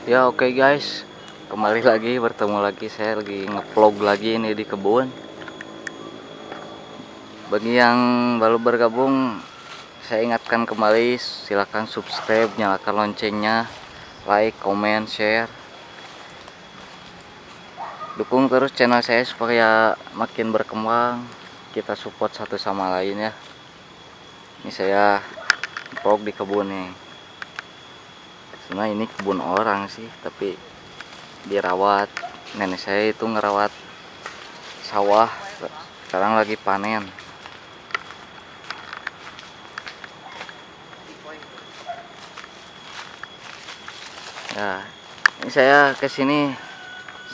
Ya oke guys, kembali lagi bertemu lagi saya lagi ngevlog lagi ini di kebun. Bagi yang baru bergabung, saya ingatkan kembali silahkan subscribe, nyalakan loncengnya, like, comment, share. Dukung terus channel saya supaya makin berkembang. Kita support satu sama lain ya. Ini saya vlog di kebun nih. Sebenarnya ini kebun orang sih, tapi dirawat. Nenek saya itu ngerawat sawah, sekarang lagi panen. Ya, ini saya kesini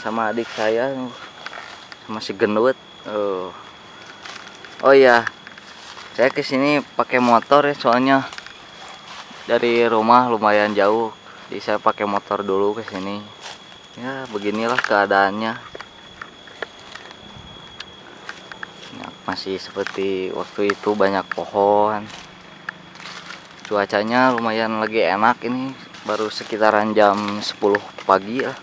sama adik saya, sama si gendut. Oh iya, saya kesini pakai motor ya, soalnya dari rumah lumayan jauh, jadi saya pakai motor dulu ke sini. Ya, beginilah keadaannya. Ya, masih seperti waktu itu, banyak pohon. Cuacanya lumayan lagi enak ini, baru sekitaran jam 10 pagi ya.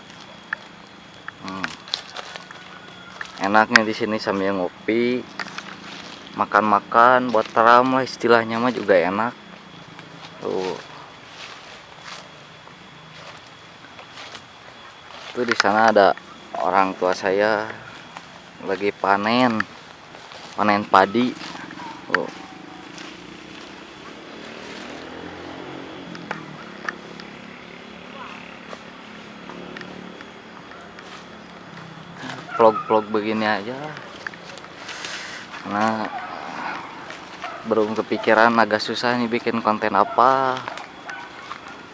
Enaknya di sini sambil ngopi, makan-makan buat teram lah istilahnya mah, juga enak. Tuh. Tuh di sana ada orang tua saya lagi panen padi. Tuh. Vlog-vlog begini aja, karena belum kepikiran, agak susah nih bikin konten apa.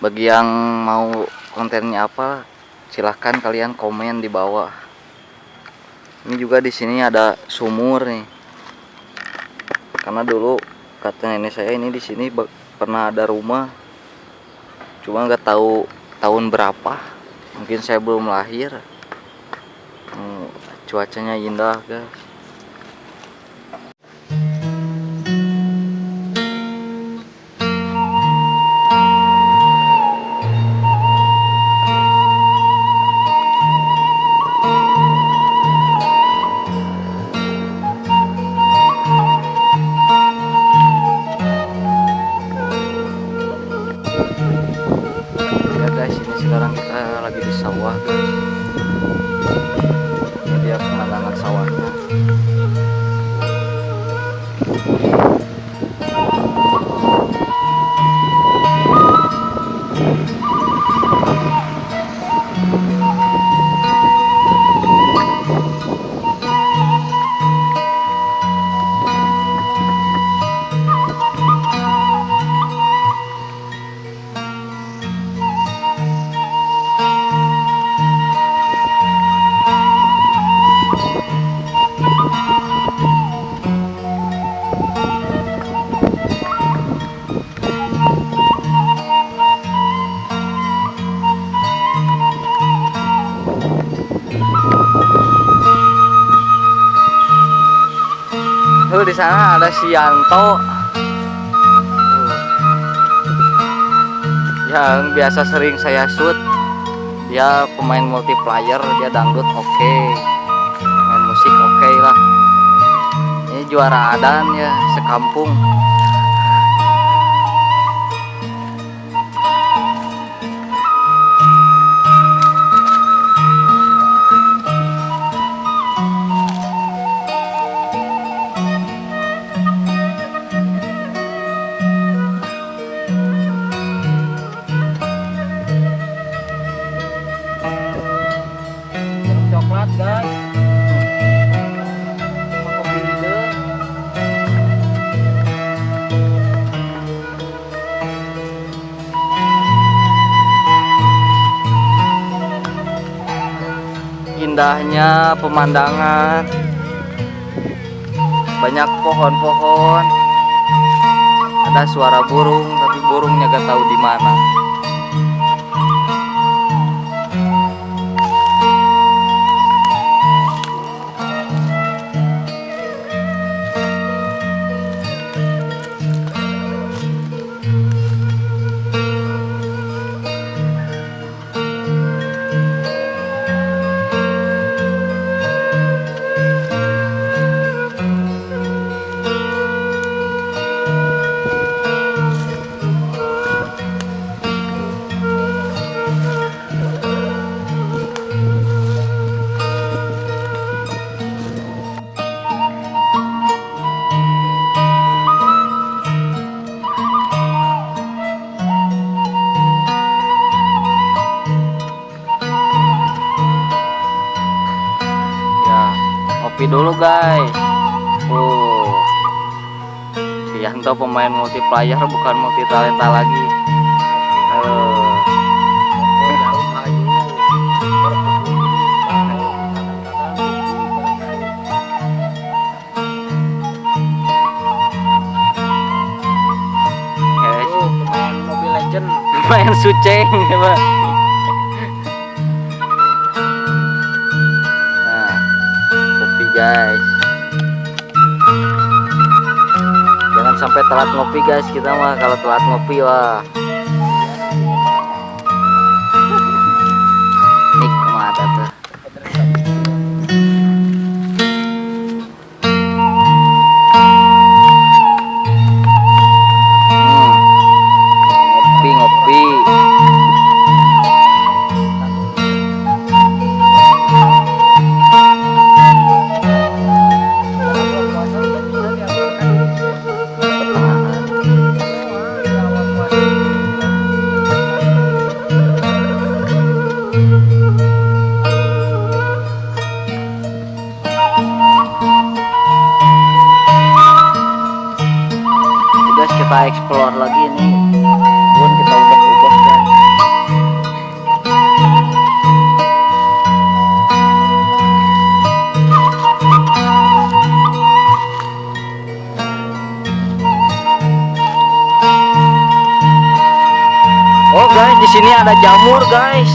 Bagi yang mau kontennya apa, silahkan kalian komen di bawah. Ini juga di sini ada sumur nih, karena dulu kata nenek saya ini di sini pernah ada rumah, cuma nggak tahu tahun berapa, mungkin saya belum lahir. Cuacanya indah guys. Ya guys, ini sekarang kita lagi di sawah guys. Ini dia pemandangan sawahnya. Di sana ada si Yanto yang biasa sering saya shoot. Dia pemain multiplayer, dia dangdut oke, main musik oke lah. Ini juara adan ya sekampung. Coklat guys, kopi hidung. Indahnya pemandangan, banyak pohon-pohon, ada suara burung, tapi burungnya gak tahu di mana. ngopi dulu guys. Si Yanto pemain multiplayer bukan multi talenta lagi. Pemain Mobile Legend. Main suceng ya, Pak. Nah, kopi guys. Jangan sampai telat ngopi guys, kita mah kalau telat ngopi wah. Nikmat tuh. Ngopi. Guys, kita explore lagi nih. Kebun kita ubah-ubah guys. Oh guys, di sini ada jamur guys.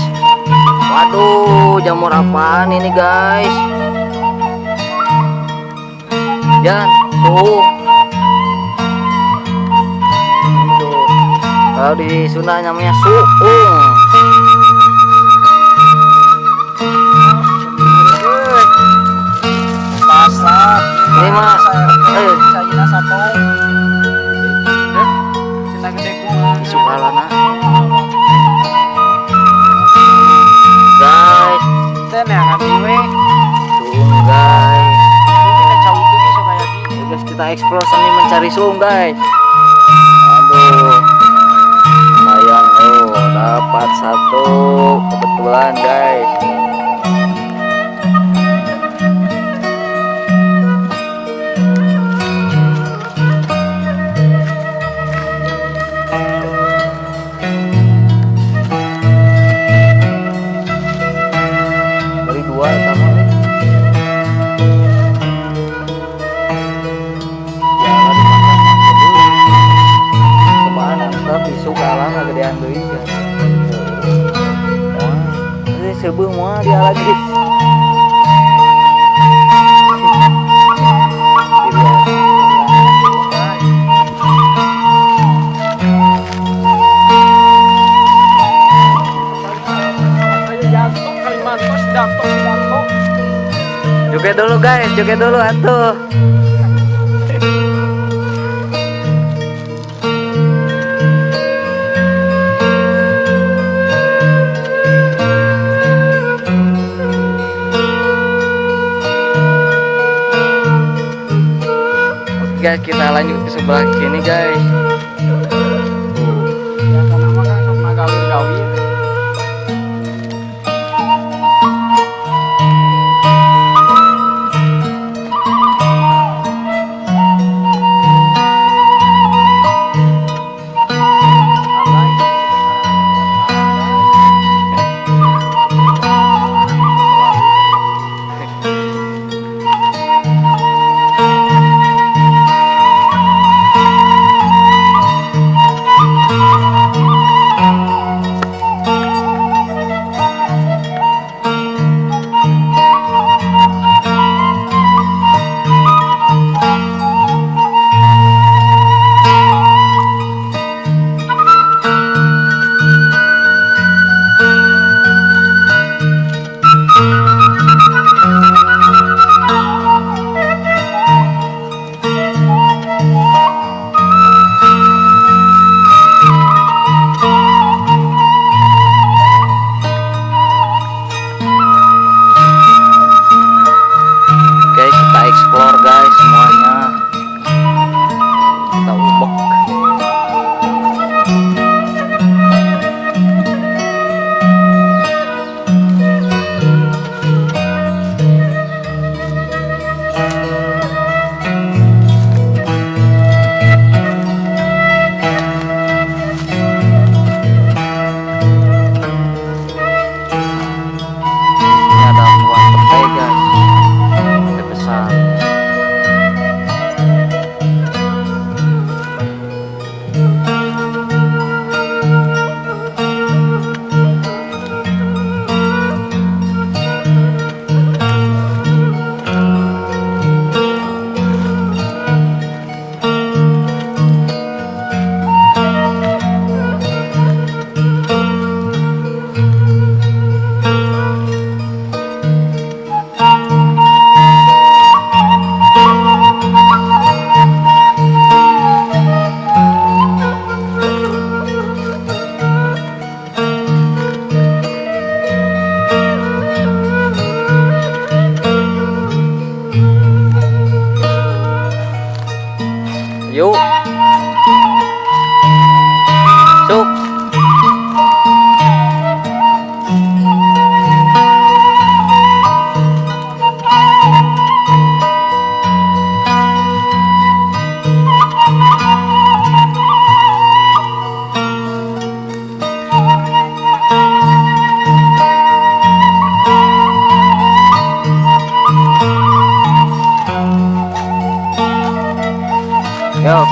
Waduh, jamur apaan ini guys? Jangan tuh. Kalau di Sunda namanya suung. Pasar. Ini mah Sayina satu. Cina gede kumaha. Sukalana. Guys, Ten yang ngambil we. suung guys. Ini cawit tuh bisa kayak gitu. Ayo guys, kita explore sambil mencari suung guys. Aduh. Lumayan, dapat satu kebetulan guys. Dari dua sama nih. Jangan dimakan dulu. Kemana tapi sukalan gedean deui ya. Ini sebuah mah dia lagi. Joget dulu guys, joget dulu atuh. Oke guys, kita lanjut ke sebelah sini guys. Biasa nama kan sok nagawir-gawir.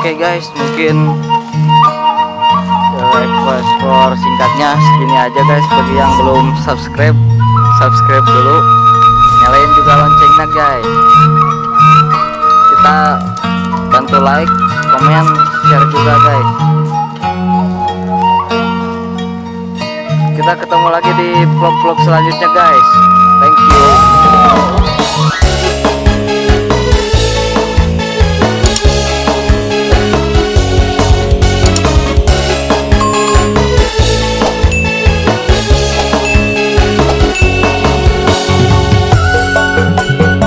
Oke guys, mungkin ekspor singkatnya segini aja guys. Bagi yang belum subscribe, subscribe dulu, nyalain juga loncengnya guys. Kita bantu like, komen, share juga guys. Kita ketemu lagi di vlog-vlog selanjutnya guys. Thank you.